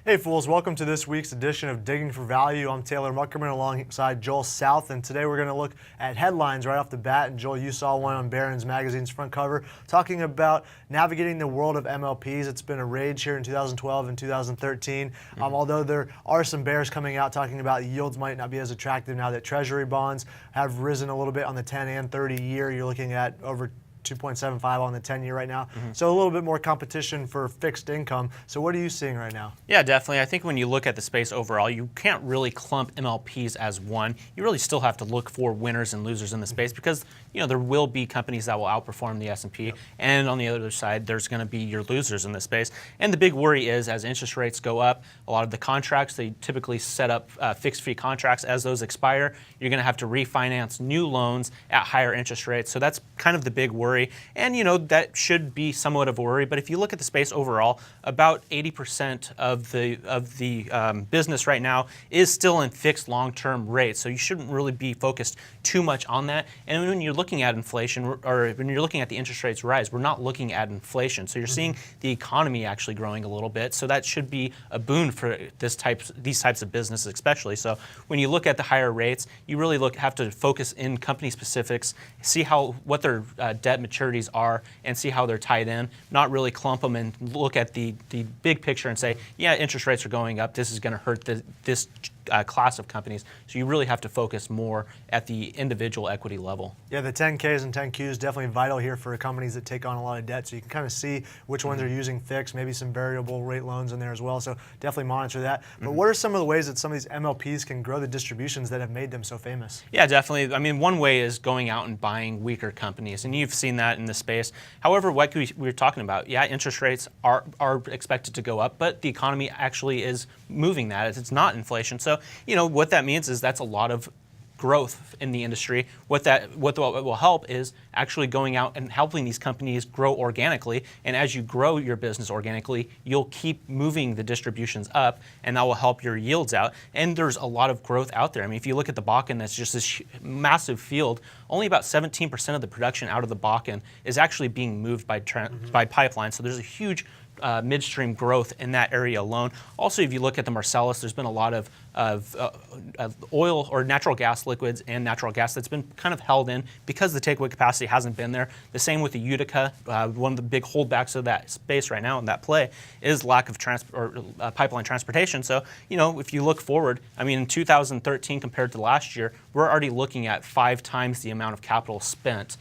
Hey fools, welcome to this week's edition of Digging for Value. I'm Taylor Muckerman alongside Joel South, and today we're going to look at headlines right off the bat. And Joel, you saw one on Barron's Magazine's front cover talking about navigating the world of MLPs. It's been a rage here in 2012 and 2013, although there are some bears coming out talking about yields might not be as attractive now that Treasury bonds have risen a little bit on the 10 and 30 year. You're looking at over 2.75 on the 10-year right now. So a little bit more competition for fixed income. So what are you seeing right now? Yeah, definitely. I think when you look at the space overall, you can't really clump MLPs as one. You really still have to look for winners and losers in the space because there will be companies that will outperform the S&P, and on the other side, there's going to be your losers in this space. And the big worry is as interest rates go up, a lot of the contracts, they typically set up fixed fee contracts. As those expire, you're going to have to refinance new loans at higher interest rates. So that's kind of the big worry. And that should be somewhat of a worry. But if you look at the space overall, about 80% of the business right now is still in fixed long-term rates. So you shouldn't really be focused too much on that. And when you're looking at inflation, or when you're looking at the interest rates rise, we're not looking at inflation. So you're seeing the economy actually growing a little bit. So that should be a boon for these types of businesses, especially. So when you look at the higher rates, you really have to focus in company specifics, see what their debt maturities are, and see how they're tied in. Not really clump them and look at the big picture and say, yeah, interest rates are going up. This is going to hurt this class of companies. So you really have to focus more at the individual equity level. Yeah, the 10Ks and 10Qs definitely vital here for companies that take on a lot of debt. So you can kind of see which ones are using fixed, maybe some variable rate loans in there as well. So definitely monitor that. But what are some of the ways that some of these MLPs can grow the distributions that have made them so famous? Yeah, definitely. I mean, one way is going out and buying weaker companies, and you've seen that in the space. However, what we were talking about, yeah, interest rates are expected to go up, but the economy actually is moving that. It's not inflation. So, what that means is that's a lot of growth in the industry. What will help is actually going out and helping these companies grow organically. And as you grow your business organically, you'll keep moving the distributions up, and that will help your yields out. And there's a lot of growth out there. I mean, if you look at the Bakken, that's just this massive field. Only about 17% of the production out of the Bakken is actually being moved by pipeline. So there's a huge midstream growth in that area alone. Also, if you look at the Marcellus, there's been a lot of oil or natural gas liquids and natural gas that's been kind of held in because the takeaway capacity hasn't been there. The same with the Utica. One of the big holdbacks of that space right now in that play is lack of pipeline transportation. So, if you look forward, I mean, in 2013 compared to last year, we're already looking at 5 times the amount of capital spent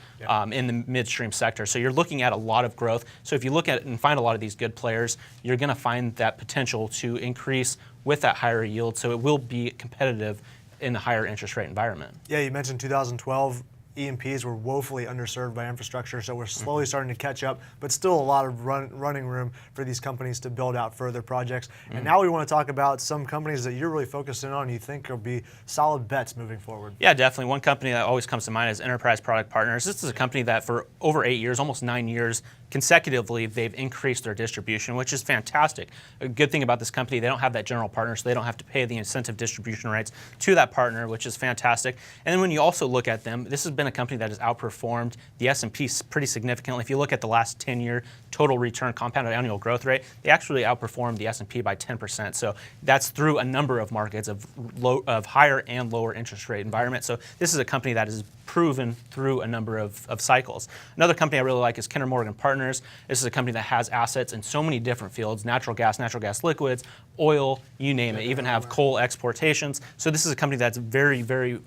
in the midstream sector. So you're looking at a lot of growth. So if you look at and find a lot of these good players, you're going to find that potential to increase with that higher yield. So it will be competitive in a higher interest rate environment. Yeah, you mentioned 2012. E&Ps were woefully underserved by infrastructure, so we're slowly starting to catch up, but still a lot of running room for these companies to build out further projects. And now we want to talk about some companies that you're really focusing on and you think will be solid bets moving forward. Yeah, definitely. One company that always comes to mind is Enterprise Product Partners. This is a company that for over 8 years, almost 9 years, consecutively, they've increased their distribution, which is fantastic. A good thing about this company, they don't have that general partner, so they don't have to pay the incentive distribution rights to that partner, which is fantastic. And then when you also look at them, this has been a company that has outperformed the S&P pretty significantly. If you look at the last 10-year total return compounded annual growth rate, they actually outperformed the S&P by 10%. So that's through a number of markets of higher and lower interest rate environment. So this is a company that is proven through a number of cycles. Another company I really like is Kinder Morgan Partners. This is a company that has assets in so many different fields: natural gas liquids, oil, you name it, even have coal exportations. So this is a company that's very, very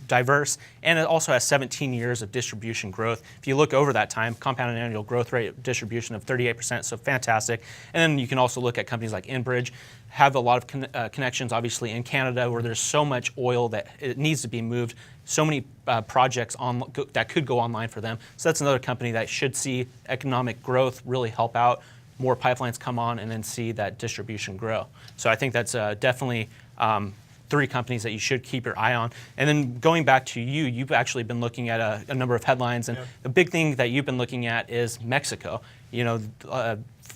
diverse, and it also has 17 years of distribution growth. If you look over that time, compounded annual growth rate distribution of 38%, so fantastic. And then you can also look at companies like Enbridge, have a lot of connections, obviously, in Canada, where there's so much oil that it needs to be moved, so many projects that could go online for them. So that's another company that should see economic growth really help out, more pipelines come on, and then see that distribution grow. So I think that's definitely 3 companies that you should keep your eye on. And then going back to you've actually been looking at a number of headlines, and the big thing that you've been looking at is Mexico.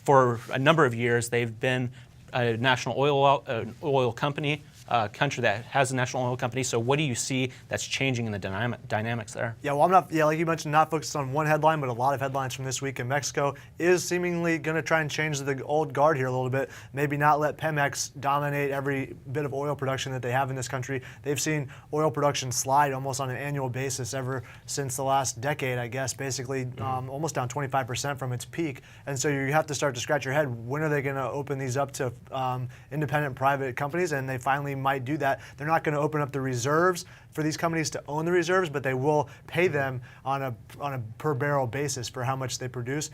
For a number of years, they've been a national oil company, country that has a national oil company. So what do you see that's changing in the dynamics there? Yeah, well, I'm not, like you mentioned, not focused on one headline, but a lot of headlines from this week in Mexico is seemingly going to try and change the old guard here a little bit. Maybe not let Pemex dominate every bit of oil production that they have in this country. They've seen oil production slide almost on an annual basis ever since the last decade, I guess, basically almost down 25% from its peak. And so you have to start to scratch your head, when are they going to open these up to independent private companies? And they finally might do that. They're not going to open up the reserves for these companies to own the reserves, but they will pay them on a per barrel basis for how much they produce.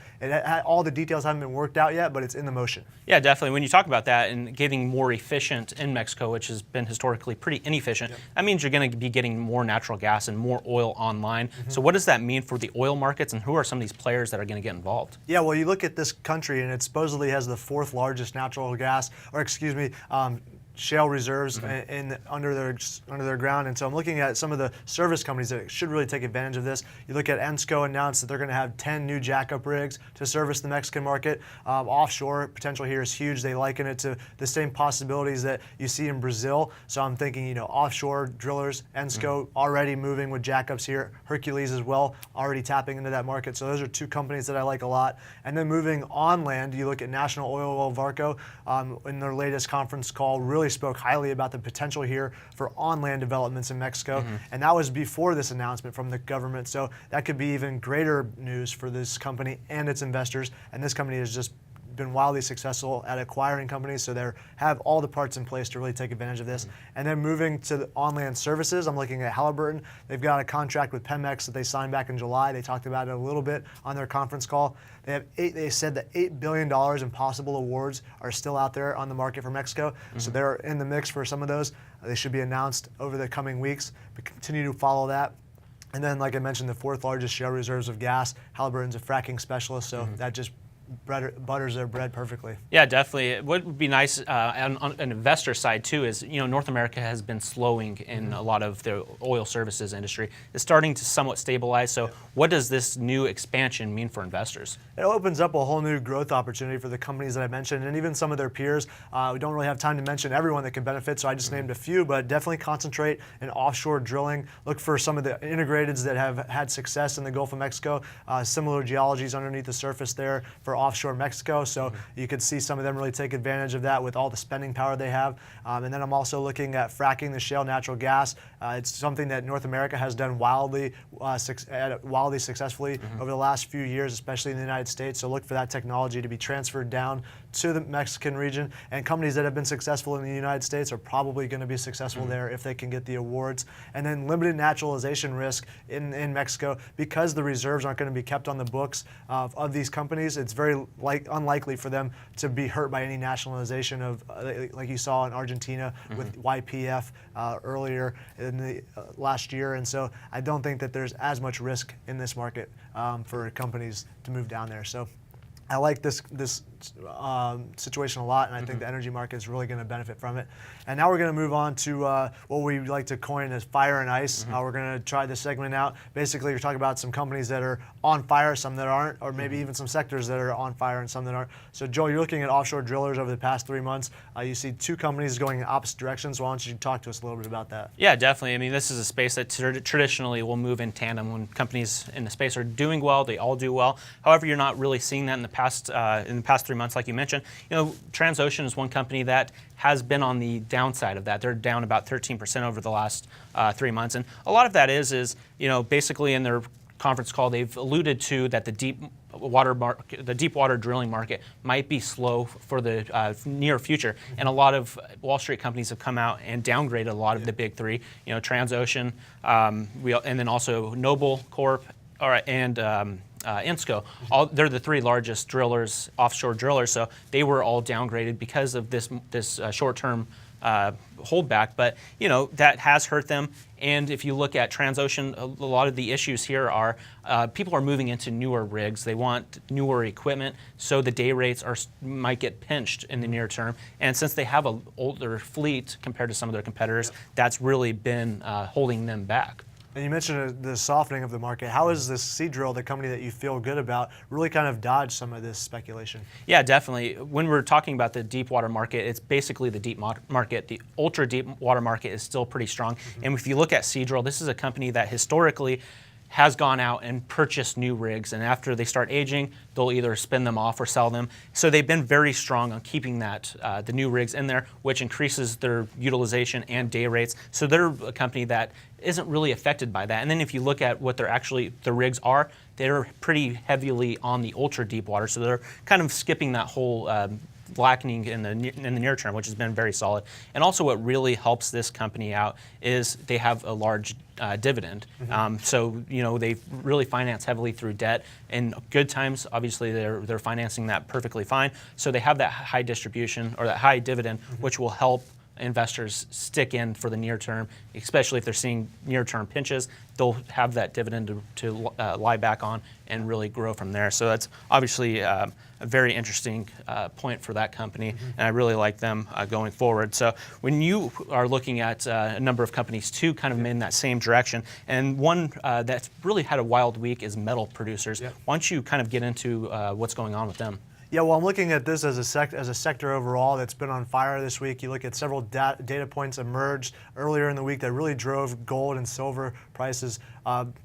All the details haven't been worked out yet, but it's in the motion. Yeah, definitely. When you talk about that and getting more efficient in Mexico, which has been historically pretty inefficient, that means you're going to be getting more natural gas and more oil online. So what does that mean for the oil markets, and who are some of these players that are going to get involved? Yeah, well, you look at this country, and it supposedly has the 4th largest natural gas, or excuse me, shale reserves under their ground. And so I'm looking at some of the service companies that should really take advantage of this. You look at Ensco announced that they're going to have 10 new jackup rigs to service the Mexican market. Offshore potential here is huge. They liken it to the same possibilities that you see in Brazil. So I'm thinking, offshore drillers, Ensco already moving with jackups here, Hercules as well, already tapping into that market. So those are 2 companies that I like a lot. And then moving on land, you look at National Oil Varco in their latest conference call, really spoke highly about the potential here for on-land developments in Mexico, and that was before this announcement from the government. So that could be even greater news for this company and its investors. And this company has just been wildly successful at acquiring companies, so they have all the parts in place to really take advantage of this. And then moving to the on-land services, I'm looking at Halliburton. They've got a contract with Pemex that they signed back in July. They talked about it a little bit on their conference call. They said that $8 billion in possible awards are still out there on the market for Mexico, so they're in the mix for some of those. They should be announced over the coming weeks, but continue to follow that. And then, like I mentioned, the 4th largest shale reserves of gas. Halliburton's a fracking specialist, so that just butters their bread perfectly. Yeah, definitely. What would be nice on an investor side too is, North America has been slowing in a lot of the oil services industry. It's starting to somewhat stabilize. So what does this new expansion mean for investors? It opens up a whole new growth opportunity for the companies that I mentioned, and even some of their peers. We don't really have time to mention everyone that can benefit, so I just named a few, but definitely concentrate in offshore drilling. Look for some of the integrateds that have had success in the Gulf of Mexico, similar geologies underneath the surface there for offshore Mexico, so you could see some of them really take advantage of that with all the spending power they have. And then I'm also looking at fracking the shale natural gas. It's something that North America has done wildly successfully over the last few years, especially in the United States. So look for that technology to be transferred down to the Mexican region, and companies that have been successful in the United States are probably going to be successful there if they can get the awards. And then limited naturalization risk in Mexico, because the reserves aren't going to be kept on the books of these companies. It's very unlikely for them to be hurt by any nationalization of, like you saw in Argentina with YPF earlier in the last year. And so I don't think that there's as much risk in this market for companies to move down there. So I like this situation a lot, and I think the energy market is really going to benefit from it. And now we're going to move on to what we like to coin as fire and ice. We're going to try this segment out. Basically, we're talking about some companies that are on fire, some that aren't, or maybe even some sectors that are on fire and some that aren't. So, Joel, you're looking at offshore drillers over the past 3 months. You see 2 companies going in opposite directions. So why don't you talk to us a little bit about that? Yeah, definitely. I mean, this is a space that traditionally will move in tandem. When companies in the space are doing well, they all do well. However, you're not really seeing that in the past 3 months, like you mentioned. Transocean is one company that has been on the downside of that. They're down about 13% over the last 3 months, and a lot of that is basically in their conference call they've alluded to that the deep water drilling market might be slow for the near future, and a lot of Wall Street companies have come out and downgraded a lot of the big 3. Transocean, and then also Noble Corp, and Ensco. They're the 3 largest drillers, offshore drillers, so they were all downgraded because of this short-term holdback. But that has hurt them. And if you look at Transocean, a lot of the issues here are people are moving into newer rigs. They want newer equipment, so the day rates might get pinched in the near term. And since they have an older fleet compared to some of their competitors, that's really been holding them back. And you mentioned the softening of the market. How is this Seadrill, the company that you feel good about, really kind of dodged some of this speculation? Yeah, definitely. When we're talking about the deep water market, it's basically the deep market. The ultra deep water market is still pretty strong. And if you look at Seadrill, this is a company that historically has gone out and purchased new rigs, and after they start aging, they'll either spin them off or sell them. So they've been very strong on keeping that the new rigs in there, which increases their utilization and day rates. So they're a company that isn't really affected by that. And then if you look at what the rigs are, they're pretty heavily on the ultra deep water. So they're kind of skipping that whole blackening in the near term, which has been very solid. And also what really helps this company out is they have a large dividend. So they really finance heavily through debt. In good times, obviously they're financing that perfectly fine. So they have that high distribution or that high dividend, which will help investors stick in for the near term, especially if they're seeing near-term pinches. They'll have that dividend to lie back on and really grow from there. So that's obviously a very interesting point for that company, and I really like them going forward. So when you are looking at a number of companies too, kind of in that same direction, and one that's really had a wild week is metal producers. Why don't you kind of get into what's going on with them? Yeah, well, I'm looking at this as a sector overall that's been on fire this week. You look at several data points emerged earlier in the week that really drove gold and silver prices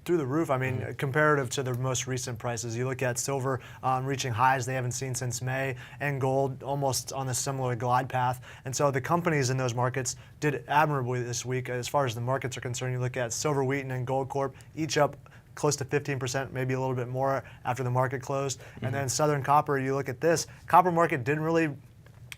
through the roof. I mean, comparative to the most recent prices. You look at silver reaching highs they haven't seen since May, and gold almost on a similar glide path. And so the companies in those markets did admirably this week. As far as the markets are concerned, you look at Silver Wheaton and Gold Corp, each up close to 15%, maybe a little bit more after the market closed. And then Southern Copper, you look at this, copper market didn't really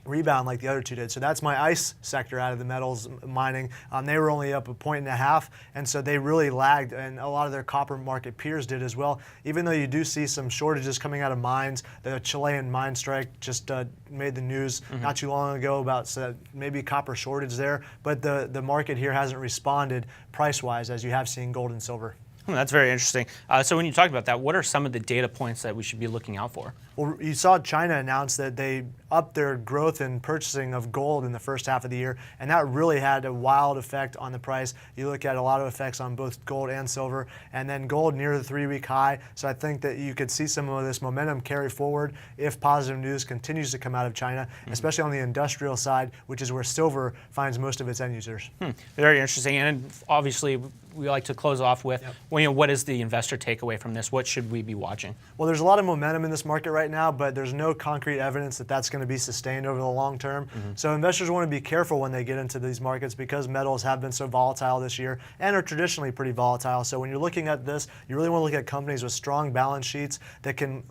rebound like the other two did. So that's my ICE sector out of the metals mining. They were only up 1.5 points, and so they really lagged, and a lot of their copper market peers did as well. Even though you do see some shortages coming out of mines, the Chilean mine strike just made the news not too long ago about maybe copper shortage there, but the market here hasn't responded price-wise as you have seen gold and silver. That's very interesting. So when you talk about that, what are some of the data points that we should be looking out for? Well, you saw China announce that they upped their growth in purchasing of gold in the first half of the year, and that really had a wild effect on the price. You look at a lot of effects on both gold and silver, and then gold near the 3-week high. So I think that you could see some of this momentum carry forward if positive news continues to come out of China, especially on the industrial side, which is where silver finds most of its end users. Very interesting, and obviously we like to close off with, what is the investor takeaway from this? What should we be watching? Well, there's a lot of momentum in this market right now, but there's no concrete evidence that that's going to be sustained over the long term. So investors want to be careful when they get into these markets because metals have been so volatile this year and are traditionally pretty volatile. So when you're looking at this, you really want to look at companies with strong balance sheets that can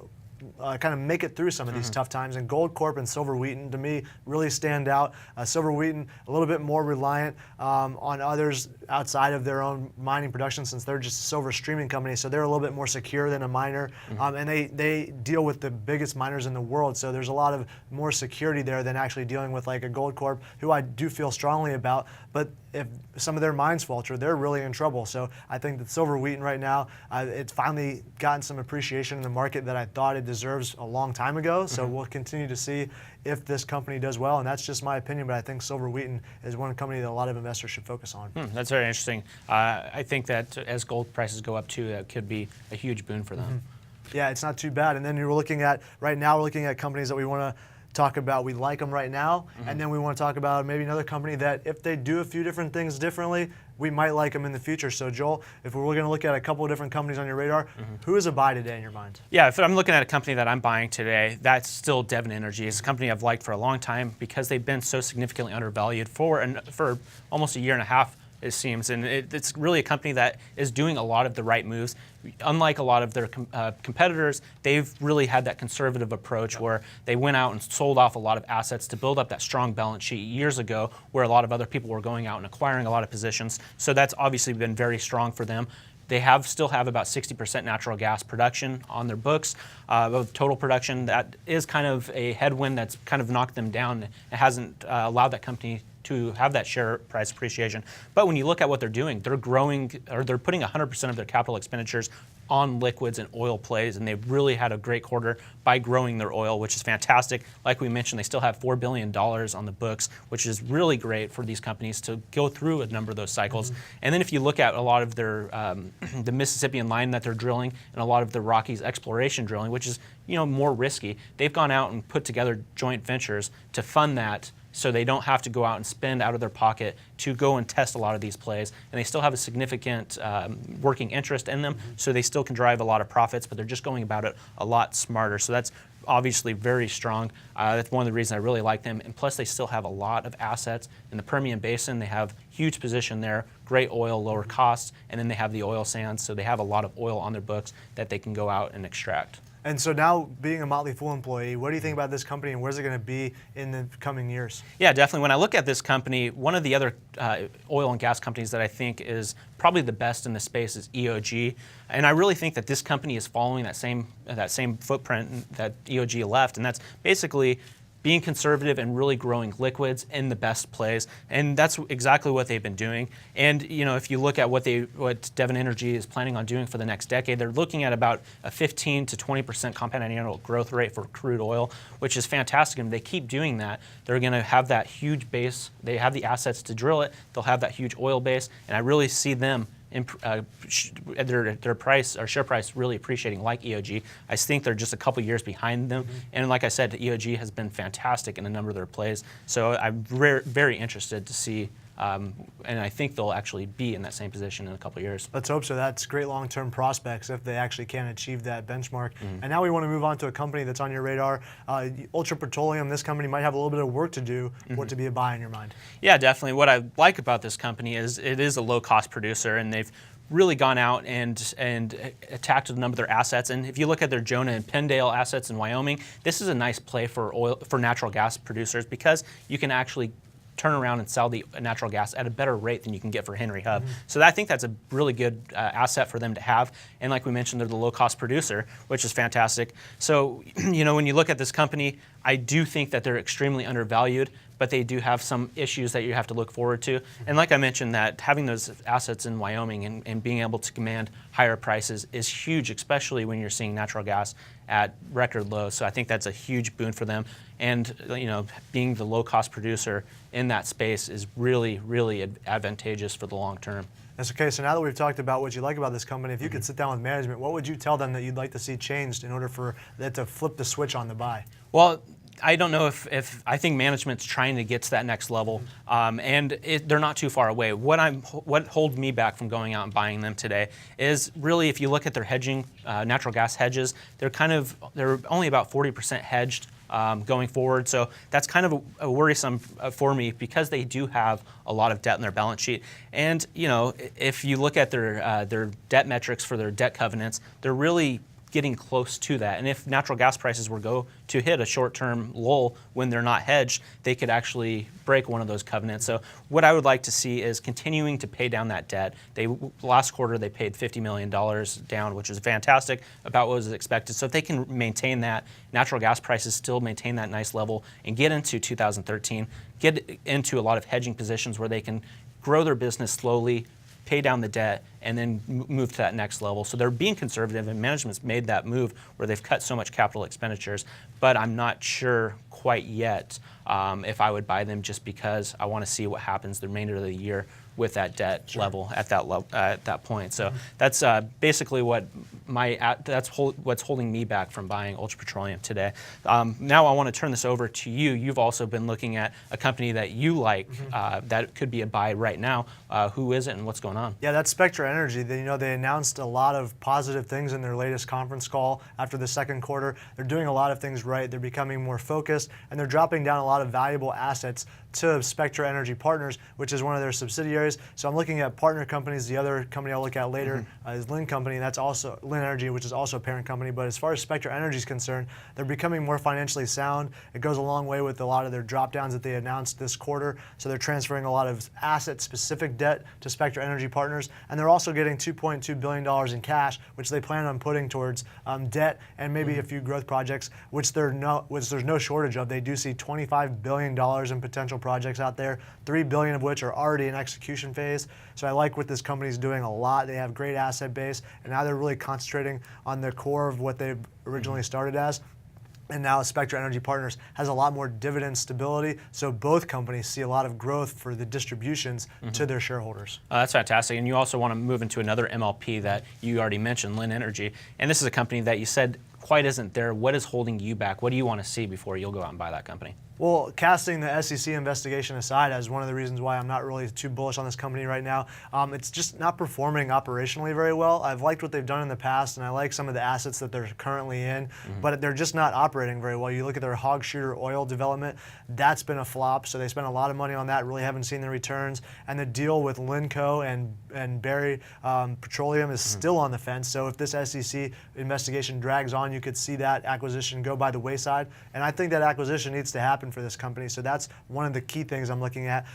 kind of make it through some of these tough times. And Gold Corp and Silver Wheaton, to me, really stand out. Silver Wheaton, a little bit more reliant on others outside of their own mining production since they're just a silver streaming company, so they're a little bit more secure than a miner. And they deal with the biggest miners in the world, so there's a lot of more security there than actually dealing with like a Gold Corp, who I do feel strongly about. But if some of their mines falter, they're really in trouble. So I think that Silver Wheaton right now, it's finally gotten some appreciation in the market that I thought it deserves a long time ago. So we'll continue to see if this company does well, and that's just my opinion, but I think Silver Wheaton is one company that a lot of investors should focus on. That's very interesting. I think that as gold prices go up too, that could be a huge boon for them. Yeah, it's not too bad. And then you're looking at, right now we're looking at companies that we want to talk about. We like them right now, and then we want to talk about maybe another company that if they do a few different things differently, we might like them in the future. So Joel, if we're going to look at a couple of different companies on your radar, who is a buy today in your mind? Yeah, if I'm looking at a company that I'm buying today, that's still Devon Energy. It's a company I've liked for a long time because they've been so significantly undervalued for almost a year and a half, it seems. And it's really a company that is doing a lot of the right moves. Unlike a lot of their competitors, they've really had that conservative approach where they went out and sold off a lot of assets to build up that strong balance sheet years ago, where a lot of other people were going out and acquiring a lot of positions. So that's obviously been very strong for them. They still have about 60% natural gas production on their books of total production. That is kind of a headwind that's kind of knocked them down. It hasn't allowed that company to have that share price appreciation. But when you look at what they're doing, they're growing, or they're putting 100% of their capital expenditures on liquids and oil plays, and they've really had a great quarter by growing their oil, which is fantastic. Like we mentioned, they still have $4 billion on the books, which is really great for these companies to go through a number of those cycles. And then if you look at a lot of their the Mississippian line that they're drilling, and a lot of the Rockies exploration drilling, which is more risky, they've gone out and put together joint ventures to fund that, so they don't have to go out and spend out of their pocket to go and test a lot of these plays. And they still have a significant working interest in them, so they still can drive a lot of profits, but they're just going about it a lot smarter. So that's obviously very strong. That's one of the reasons I really like them. And plus, they still have a lot of assets in the Permian Basin. They have huge position there, great oil, lower costs, and then they have the oil sands, so they have a lot of oil on their books that they can go out and extract. And so now, being a Motley Fool employee, what do you think about this company, and where's it going to be in the coming years? Yeah, definitely. When I look at this company, one of the other oil and gas companies that I think is probably the best in the space is EOG, and I really think that this company is following that same footprint that EOG left, and that's basically being conservative and really growing liquids in the best plays, and that's exactly what they've been doing. And if you look at what Devon Energy is planning on doing for the next decade, they're looking at about a 15 to 20% compound annual growth rate for crude oil, which is fantastic. And if they keep doing that, they're going to have that huge base. They have the assets to drill it. They'll have that huge oil base, and I really see them their price or share price really appreciating like EOG. I think they're just a couple years behind them. And like I said, EOG has been fantastic in a number of their plays. So I'm very interested to see, and I think they'll actually be in that same position in a couple years. Let's hope so. That's great long-term prospects if they actually can achieve that benchmark. And now we want to move on to a company that's on your radar, Ultra Petroleum. This company might have a little bit of work to do. What to be a buy in your mind? Yeah, definitely. What I like about this company is it is a low-cost producer, and they've really gone out and attacked a number of their assets. And if you look at their Jonah and Pendale assets in Wyoming, this is a nice play for natural gas producers, because you can actually turn around and sell the natural gas at a better rate than you can get for Henry Hub. So I think that's a really good asset for them to have. And like we mentioned, they're the low-cost producer, which is fantastic. So when you look at this company, I do think that they're extremely undervalued, but they do have some issues that you have to look forward to. And like I mentioned, that having those assets in Wyoming and being able to command higher prices is huge, especially when you're seeing natural gas at record lows. So I think that's a huge boon for them. And being the low-cost producer in that space is really, really advantageous for the long term. That's okay. So now that we've talked about what you like about this company, if you could sit down with management, what would you tell them that you'd like to see changed in order for that to flip the switch on the buy? Well, I don't know if I think management's trying to get to that next level, and they're not too far away. What holds me back from going out and buying them today is really, if you look at their hedging, natural gas hedges, they're only about 40% hedged going forward. So that's kind of a worrisome for me, because they do have a lot of debt in their balance sheet. And if you look at their debt metrics for their debt covenants, they're really getting close to that. And if natural gas prices were to hit a short-term lull when they're not hedged, they could actually break one of those covenants. So what I would like to see is continuing to pay down that debt. Last quarter they paid $50 million down, which is fantastic, about what was expected. So if they can maintain that, natural gas prices still maintain that nice level, and get into 2013, get into a lot of hedging positions where they can grow their business slowly, pay down the debt, and then move to that next level. So they're being conservative, and management's made that move where they've cut so much capital expenditures. But I'm not sure quite yet if I would buy them, just because I want to see what happens the remainder of the year with that debt level at that point. So that's basically what's holding me back from buying Ultra Petroleum today. Now I want to turn this over to you. You've also been looking at a company that you like that could be a buy right now. Who is it, and what's going on? Yeah, that's Spectra Energy. They announced a lot of positive things in their latest conference call after the second quarter. They're doing a lot of things right. They're becoming more focused, and they're dropping down a lot of valuable assets to Spectra Energy Partners, which is one of their subsidiaries. So I'm looking at partner companies. The other company I'll look at later is Lynn Company. That's also Lynn Energy, which is also a parent company. But as far as Spectra Energy is concerned, they're becoming more financially sound. It goes a long way with a lot of their drop downs that they announced this quarter. So they're transferring a lot of asset-specific debt to Spectra Energy Partners, and they're also also getting $2.2 billion in cash, which they plan on putting towards debt and maybe a few growth projects, which there's no shortage of. They do see $25 billion in potential projects out there, $3 billion of which are already in execution phase. So I like what this company's doing a lot. They have great asset base, and now they're really concentrating on the core of what they originally started as. And now Spectra Energy Partners has a lot more dividend stability, so both companies see a lot of growth for the distributions to their shareholders. That's fantastic. And you also want to move into another MLP that you already mentioned, Lynn Energy. And this is a company that you said quite isn't there. What is holding you back? What do you want to see before you'll go out and buy that company? Well, casting the SEC investigation aside as one of the reasons why I'm not really too bullish on this company right now, it's just not performing operationally very well. I've liked what they've done in the past, and I like some of the assets that they're currently in, but they're just not operating very well. You look at their hog shooter oil development, that's been a flop, so they spent a lot of money on that, really haven't seen the returns, and the deal with Linco and Berry Petroleum is still on the fence, so if this SEC investigation drags on, you could see that acquisition go by the wayside, and I think that acquisition needs to happen for this company. So that's one of the key things I'm looking at,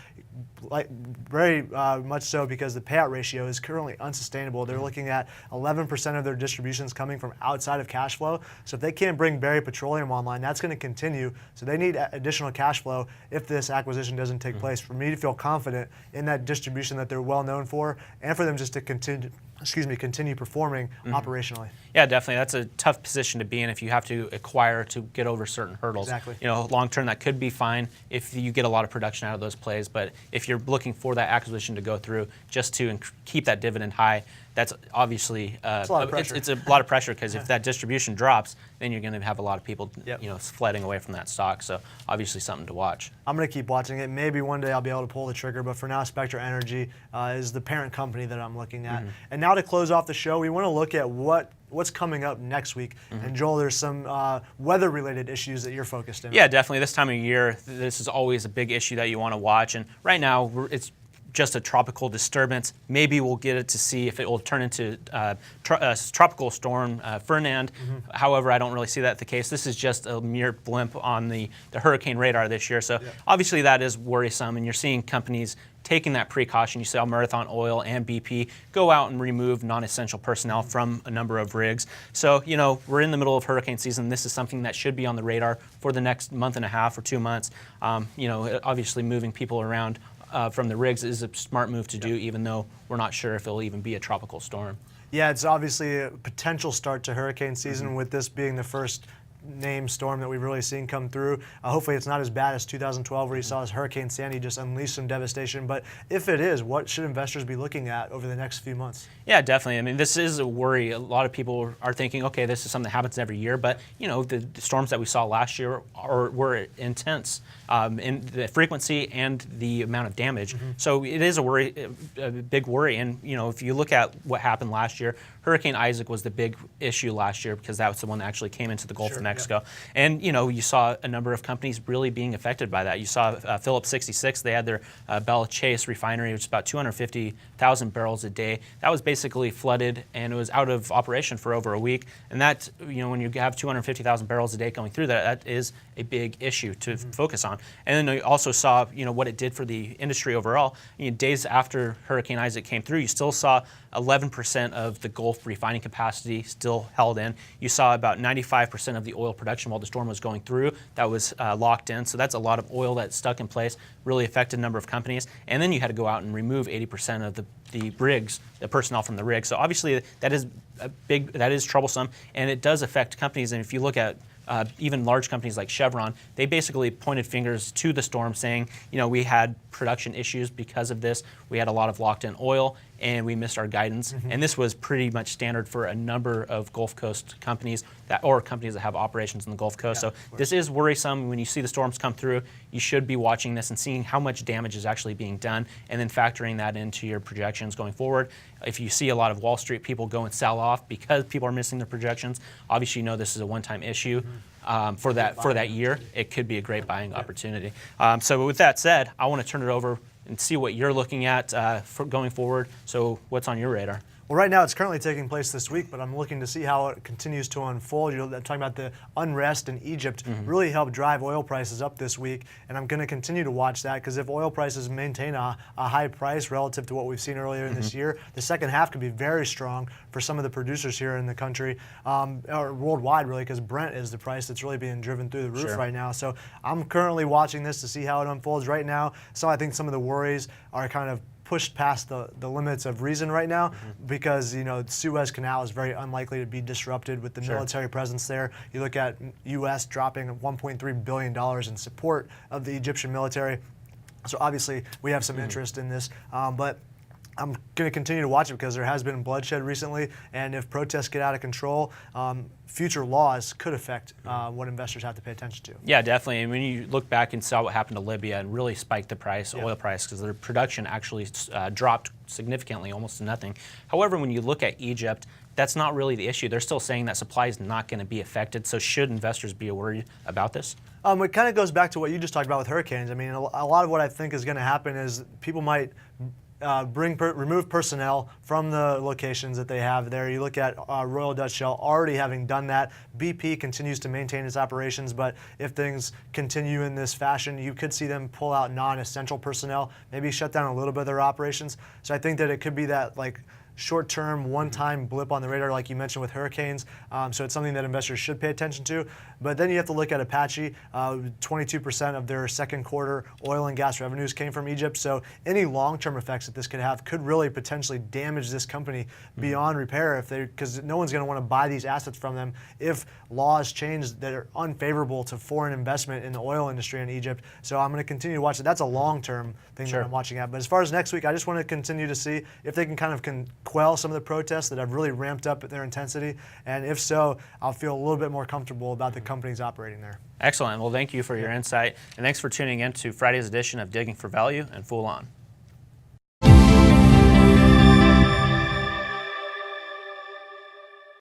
very much so because the payout ratio is currently unsustainable. They're looking at 11% of their distributions coming from outside of cash flow. So if they can't bring Berry Petroleum online, that's going to continue. So they need additional cash flow if this acquisition doesn't take place for me to feel confident in that distribution that they're well known for, and for them just to continue performing operationally. Yeah, definitely. That's a tough position to be in if you have to acquire to get over certain hurdles. Exactly. You know, long term that could be fine if you get a lot of production out of those plays, but if you're looking for that acquisition to go through just to keep that dividend high, that's obviously it's a lot of pressure. It's a lot of pressure because if that distribution drops, then you're going to have a lot of people, flooding away from that stock. So obviously something to watch. I'm going to keep watching it. Maybe one day I'll be able to pull the trigger, but for now, Spectra Energy is the parent company that I'm looking at. And now to close off the show, we want to look at what's coming up next week. And Joel, there's some weather-related issues that you're focused in. Yeah, definitely. This time of year, this is always a big issue that you want to watch. And right now, it's just a tropical disturbance. Maybe we'll get it to see if it will turn into a tropical storm, Fernand. However, I don't really see that the case. This is just a mere blimp on the hurricane radar this year. So obviously that is worrisome, and you're seeing companies taking that precaution. You saw Marathon Oil and BP go out and remove non-essential personnel from a number of rigs. So, we're in the middle of hurricane season. This is something that should be on the radar for the next month and a half or 2 months. Obviously moving people around from the rigs is a smart move to do, even though we're not sure if it'll even be a tropical storm. Yeah, it's obviously a potential start to hurricane season with this being the first named storm that we've really seen come through. Hopefully it's not as bad as 2012 where you saw Hurricane Sandy just unleash some devastation. But if it is, what should investors be looking at over the next few months? Yeah, definitely. I mean, this is a worry. A lot of people are thinking, okay, this is something that happens every year. But, the storms that we saw last year were intense in the frequency and the amount of damage. So it is a big worry. And, if you look at what happened last year, Hurricane Isaac was the big issue last year because that was the one that actually came into the Gulf of Mexico. And, you saw a number of companies really being affected by that. You saw Phillips 66, they had their Bella Chase refinery, which is about 250,000 barrels a day. That was basically flooded and it was out of operation for over a week. And that, when you have 250,000 barrels a day going through that is a big issue to focus on. And then you also saw, what it did for the industry overall. Days after Hurricane Isaac came through, you still saw 11% of the Gulf refining capacity still held in. You saw about 95% of the oil production while the storm was going through that was locked in. So that's a lot of oil that stuck in place, really affected a number of companies. And then you had to go out and remove 80% of the rigs, the personnel from the rigs. So obviously that is troublesome, and it does affect companies. And if you look at even large companies like Chevron, they basically pointed fingers to the storm saying, we had production issues because of this. We had a lot of locked-in oil, and we missed our guidance. And this was pretty much standard for a number of Gulf Coast companies or companies that have operations in the Gulf Coast. So this is worrisome. When you see the storms come through, you should be watching this and seeing how much damage is actually being done, and then factoring that into your projections going forward. If you see a lot of Wall Street people go and sell off because people are missing their projections, obviously this is a one-time issue. For that year, it could be a great buying opportunity. So with that said, I want to turn it over and see what you're looking at for going forward. So what's on your radar? Well, right now it's currently taking place this week, but I'm looking to see how it continues to unfold. You're talking about the unrest in Egypt really helped drive oil prices up this week, and I'm going to continue to watch that because if oil prices maintain a high price relative to what we've seen earlier in this year, the second half could be very strong for some of the producers here in the country, or worldwide really, because Brent is the price that's really being driven through the roof right now. So I'm currently watching this to see how it unfolds right now. So I think some of the worries are kind of pushed past the limits of reason right now because, you know, the Suez Canal is very unlikely to be disrupted with the military presence there. You look at U.S. dropping $1.3 billion in support of the Egyptian military. So obviously we have some interest in this, but I'm going to continue to watch it because there has been bloodshed recently, and if protests get out of control, future laws could affect what investors have to pay attention to. Yeah, definitely. And when you look back and saw what happened to Libya and really spiked the price, oil price, because their production actually dropped significantly, almost to nothing. However, when you look at Egypt, that's not really the issue. They're still saying that supply is not going to be affected. So should investors be worried about this? It kind of goes back to what you just talked about with hurricanes. I mean, a lot of what I think is going to happen is people might remove personnel from the locations that they have there. You look at Royal Dutch Shell already having done that. BP continues to maintain its operations, but if things continue in this fashion, you could see them pull out non-essential personnel, maybe shut down a little bit of their operations. So I think that it could be that like short-term, one-time blip on the radar, like you mentioned with hurricanes. So it's something that investors should pay attention to. But then you have to look at Apache. 22% of their second quarter oil and gas revenues came from Egypt. So any long-term effects that this could have could really potentially damage this company beyond repair, because no one's going to want to buy these assets from them if laws change that are unfavorable to foreign investment in the oil industry in Egypt. So I'm going to continue to watch it. That's a long-term thing that I'm watching at. But as far as next week, I just want to continue to see if they can kind of quell some of the protests that have really ramped up their intensity, and if so, I'll feel a little bit more comfortable about the companies operating there. Excellent. Well, thank you for your insight, and thanks for tuning in to Friday's edition of Digging for Value and Fool On.